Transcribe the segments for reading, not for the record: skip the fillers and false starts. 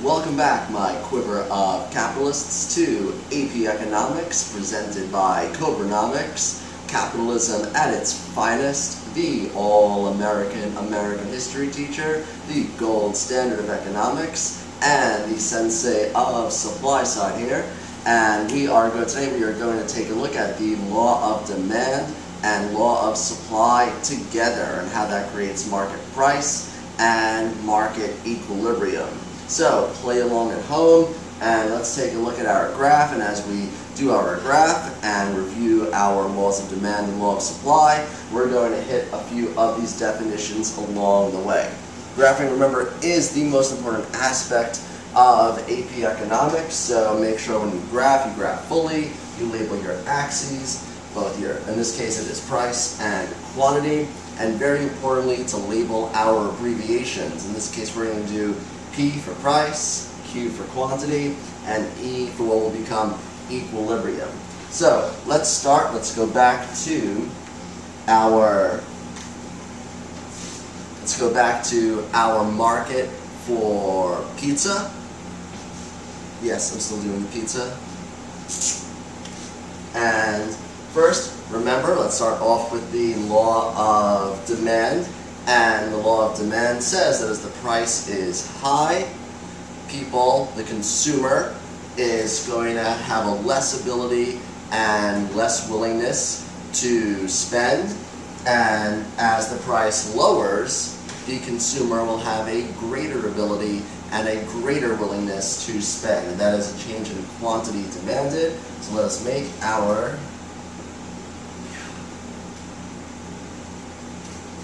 Welcome back, my quiver of capitalists, to AP Economics, presented by Cobranomics. Capitalism at its finest, the all-American history teacher, the gold standard of economics, and the sensei of supply side here. And today we are going to take a look at the law of demand and law of supply together, and how that creates market price and market equilibrium. So play along at home, and let's take a look at our graph. And as we do our graph and review our laws of demand and law of supply, we're going to hit a few of these definitions along the way. Graphing, remember, is the most important aspect of AP Economics, so make sure when you graph fully, you label your axes, both your, in this case it is price and quantity, and very importantly to label our abbreviations. In this case we're going to do P for price, Q for quantity, and E for what will become equilibrium. So let's start. Let's go back to our market for pizza. Yes, I'm still doing the pizza. And first, remember, let's start off with the law of demand. And the law of demand says that as the price is high, the consumer, is going to have a less ability and less willingness to spend. And as the price lowers, the consumer will have a greater ability and a greater willingness to spend. And that is a change in quantity demanded. So let us make our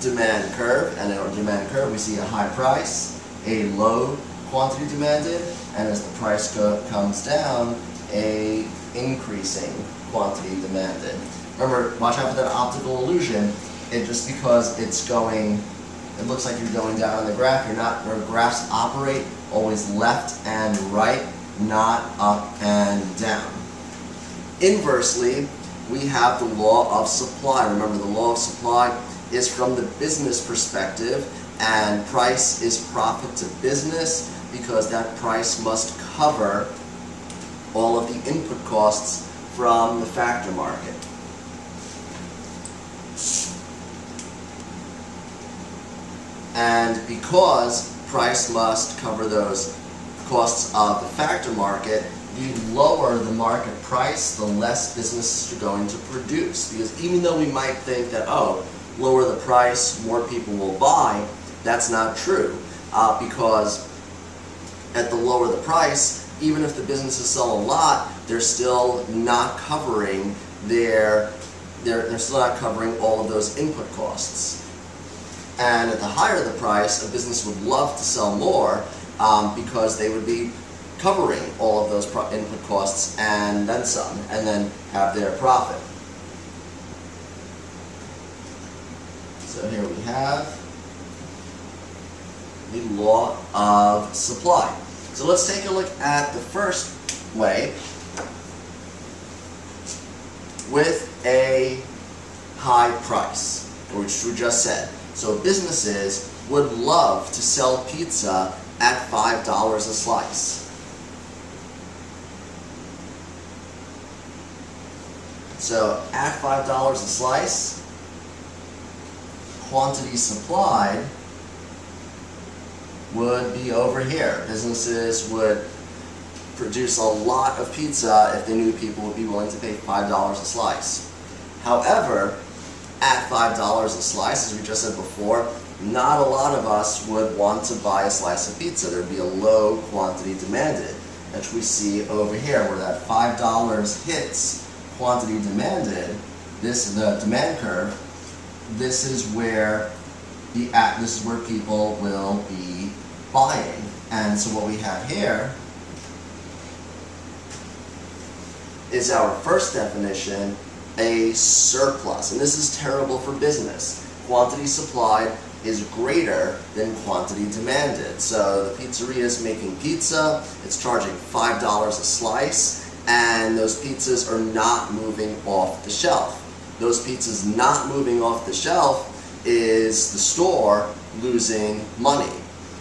demand curve, and in our demand curve we see a high price, a low quantity demanded, and as the price comes down, a increasing quantity demanded. Remember, watch out for that optical illusion. Just because it looks like you're going down on the graph, your graphs operate always left and right, not up and down. Inversely, we have the law of supply. Remember, the law of supply is from the business perspective, and price is profit to business because that price must cover all of the input costs from the factor market. And because price must cover those costs of the factor market, the lower the market price, the less businesses are going to produce. Because even though we might think that, lower the price, more people will buy, that's not true. Because at the lower the price, even if the businesses sell a lot, they're still not covering they're still not covering all of those input costs. And at the higher the price, a business would love to sell more because they would be covering all of those input costs and then some, and then have their profit. So here we have the law of supply. So let's take a look at the first way with a high price, which we just said. So businesses would love to sell pizza at $5 a slice. So at $5 a slice, quantity supplied would be over here. Businesses would produce a lot of pizza if they knew people would be willing to pay $5 a slice. However, at $5 a slice, as we just said before, not a lot of us would want to buy a slice of pizza. There would be a low quantity demanded, which we see over here, where that $5 hits quantity demanded. This is the demand curve. This is where people will be buying. And so what we have here is our first definition, a surplus. And this is terrible for business. Quantity supplied is greater than quantity demanded. So the pizzeria is making pizza, it's charging $5 a slice, and those pizzas are not moving off the shelf. Those pizzas not moving off the shelf is the store losing money.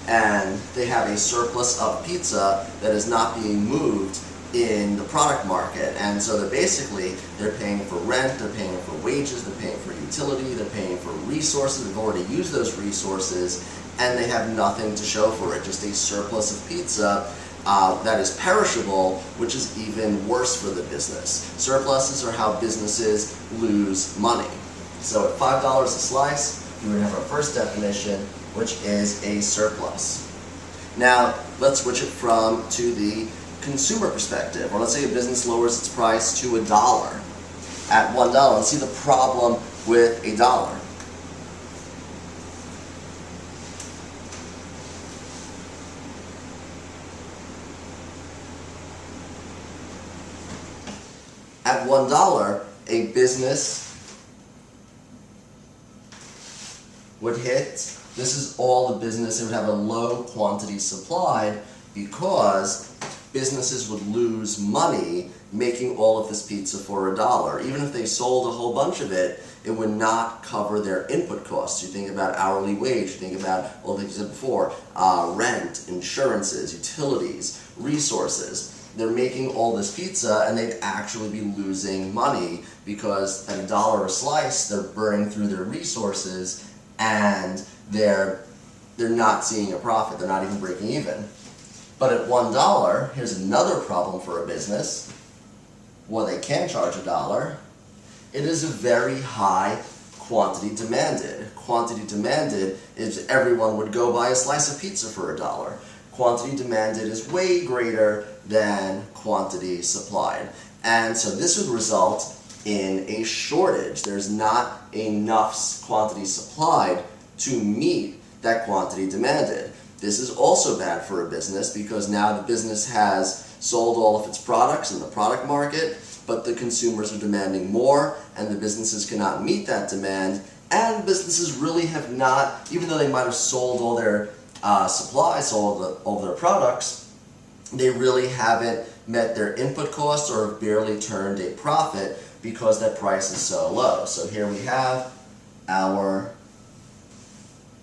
and they have a surplus of pizza that is not being moved in the product market. And so they're paying for rent, they're paying for wages, they're paying for utility, they're paying for resources. They've already used those resources and they have nothing to show for it, just a surplus of pizza that is perishable, which is even worse for the business. Surpluses are how businesses lose money. So at $5 a slice, we would have our first definition, which is a surplus. Now, let's switch it to the consumer perspective. Or let's say a business lowers its price to $1 at $1. Let's see the problem with $1. At $1, a business would hit, this is all the business, it would have a low quantity supplied because businesses would lose money making all of this pizza for $1. Even if they sold a whole bunch of it, it would not cover their input costs. You think about hourly wage, you think about all the things you said before, rent, insurances, utilities, resources. They're making all this pizza and they'd actually be losing money because at $1 a slice, they're burning through their resources and they're not seeing a profit. They're not even breaking even. But at $1, here's another problem for a business. Well, they can charge $1. It is a very high quantity demanded. Quantity demanded is everyone would go buy a slice of pizza for $1. Quantity demanded is way greater than quantity supplied. And so this would result in a shortage. There's not enough quantity supplied to meet that quantity demanded. This is also bad for a business because now the business has sold all of its products in the product market, but the consumers are demanding more and the businesses cannot meet that demand, and businesses really have not, even though they might have sold all their supplies, all of their products, they really haven't met their input costs or have barely turned a profit because that price is so low. So here we have our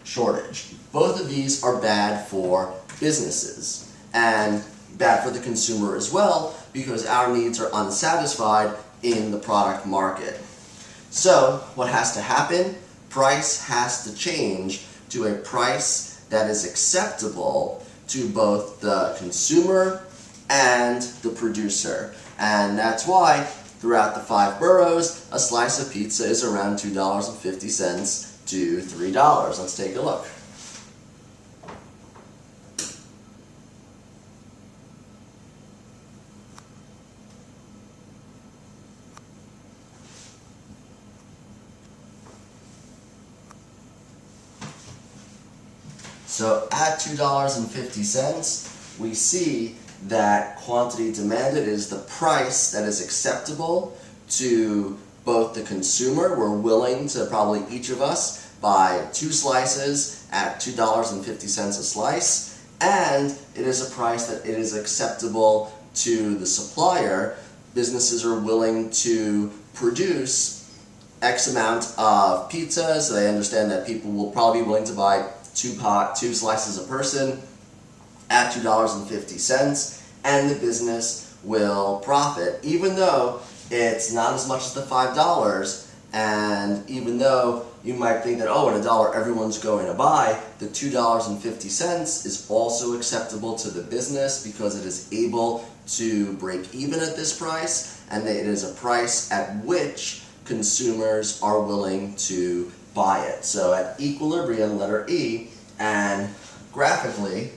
shortage. Both of these are bad for businesses and bad for the consumer as well because our needs are unsatisfied in the product market. So what has to happen? Price has to change to a price that is acceptable to both the consumer and the producer. And that's why throughout the 5 boroughs, a slice of pizza is around $2.50 to $3. Let's take a look. So at $2.50, we see that quantity demanded is the price that is acceptable to both the consumer. We're willing to probably each of us buy 2 slices at $2.50 a slice, and it is a price that it is acceptable to the supplier. Businesses are willing to produce X amount of pizza, so they understand that people will probably be willing to buy 2 slices a person at $2.50, and the business will profit, even though it's not as much as the $5, and even though you might think that, oh, at $1 everyone's going to buy, the $2.50 is also acceptable to the business because it is able to break even at this price, and it is a price at which consumers are willing to buy it. So at equilibrium, letter E, and graphically,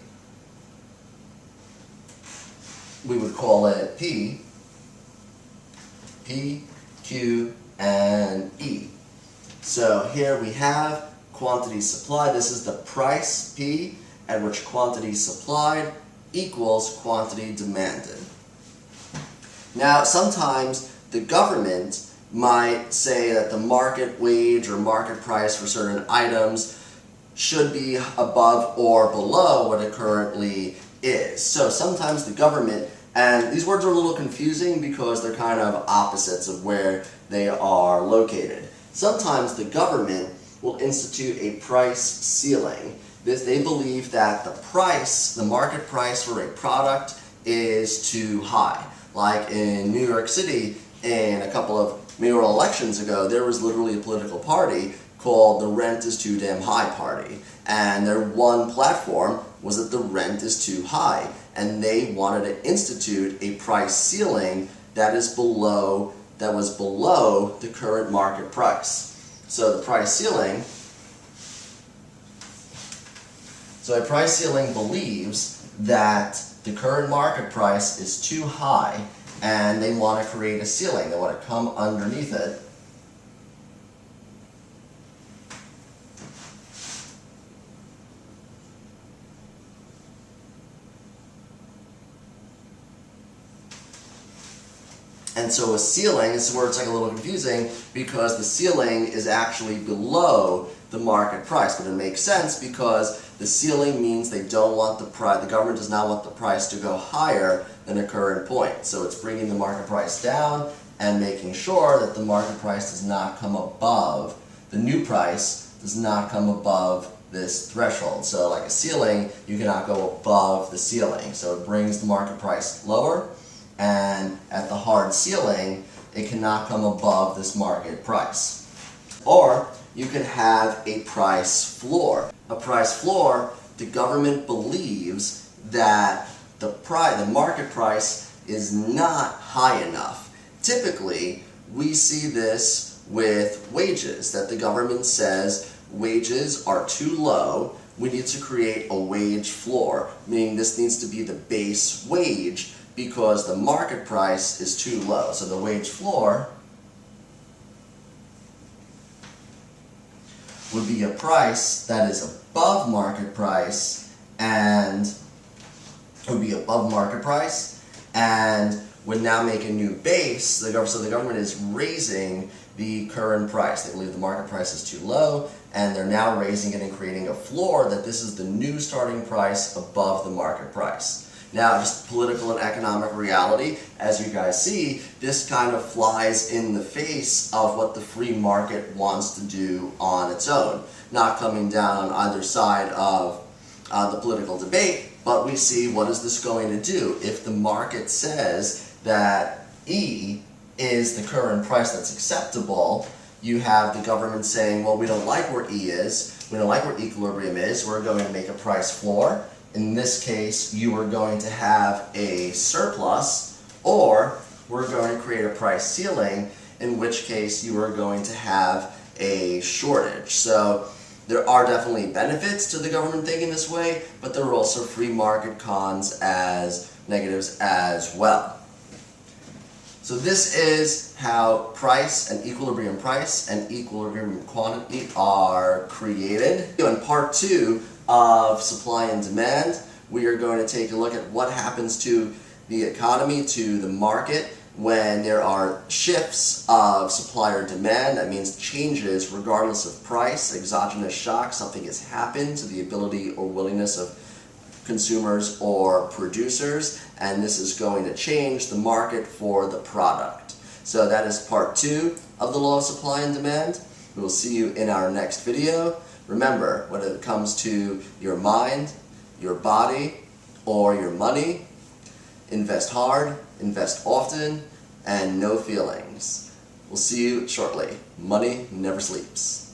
we would call it P, Q, and E. So here we have quantity supplied. This is the price, P, at which quantity supplied equals quantity demanded. Now, sometimes the government might say that the market wage or market price for certain items should be above or below what it currently is. So sometimes the government, and these words are a little confusing because they're kind of opposites of where they are located. Sometimes the government will institute a price ceiling, They believe that the market price for a product is too high. Like in New York City, in a couple of mayoral elections ago, there was literally a political party called the Rent is Too Damn High Party. And their one platform was that the rent is too high. And they wanted to institute a price ceiling that was below the current market price. So the price ceiling, a price ceiling believes that the current market price is too high, and they want to create a ceiling. They want to come underneath it. And so a ceiling, this is where it's like a little confusing, because the ceiling is actually below the market price. But it makes sense because the ceiling means they don't want the government does not want the price to go higher than a current point. So it's bringing the market price down and making sure that the market price does not come above, the new price does not come above this threshold. So like a ceiling, you cannot go above the ceiling. So it brings the market price lower, and at the hard ceiling, it cannot come above this market price. Or you can have a price floor. A price floor, the government believes that the market price is not high enough. Typically, we see this with wages, that the government says wages are too low, we need to create a wage floor, meaning this needs to be the base wage because the market price is too low. So the wage floor would be a price that is above market price and would now make a new base. So the government is raising the current price. They believe the market price is too low, and they're now raising it and creating a floor that this is the new starting price above the market price. Now, just political and economic reality, as you guys see, this kind of flies in the face of what the free market wants to do on its own. Not coming down on either side of the political debate, but we see what is this going to do. If the market says that E is the current price that's acceptable, you have the government saying, well, we don't like where E is, we don't like where equilibrium is, we're going to make a price floor. In this case, you are going to have a surplus, or we're going to create a price ceiling, in which case you are going to have a shortage. So there are definitely benefits to the government thinking this way, but there are also free market cons as negatives as well. So this is how price and equilibrium quantity are created. In part 2 of supply and demand, we are going to take a look at what happens to the economy, to the market, when there are shifts of supply or demand. That means changes regardless of price, exogenous shock, something has happened to the ability or willingness of consumers or producers, and this is going to change the market for the product. So that is part 2 of the law of supply and demand. We will see you in our next video. Remember, when it comes to your mind, your body, or your money, invest hard, invest often, and no feelings. We'll see you shortly. Money never sleeps.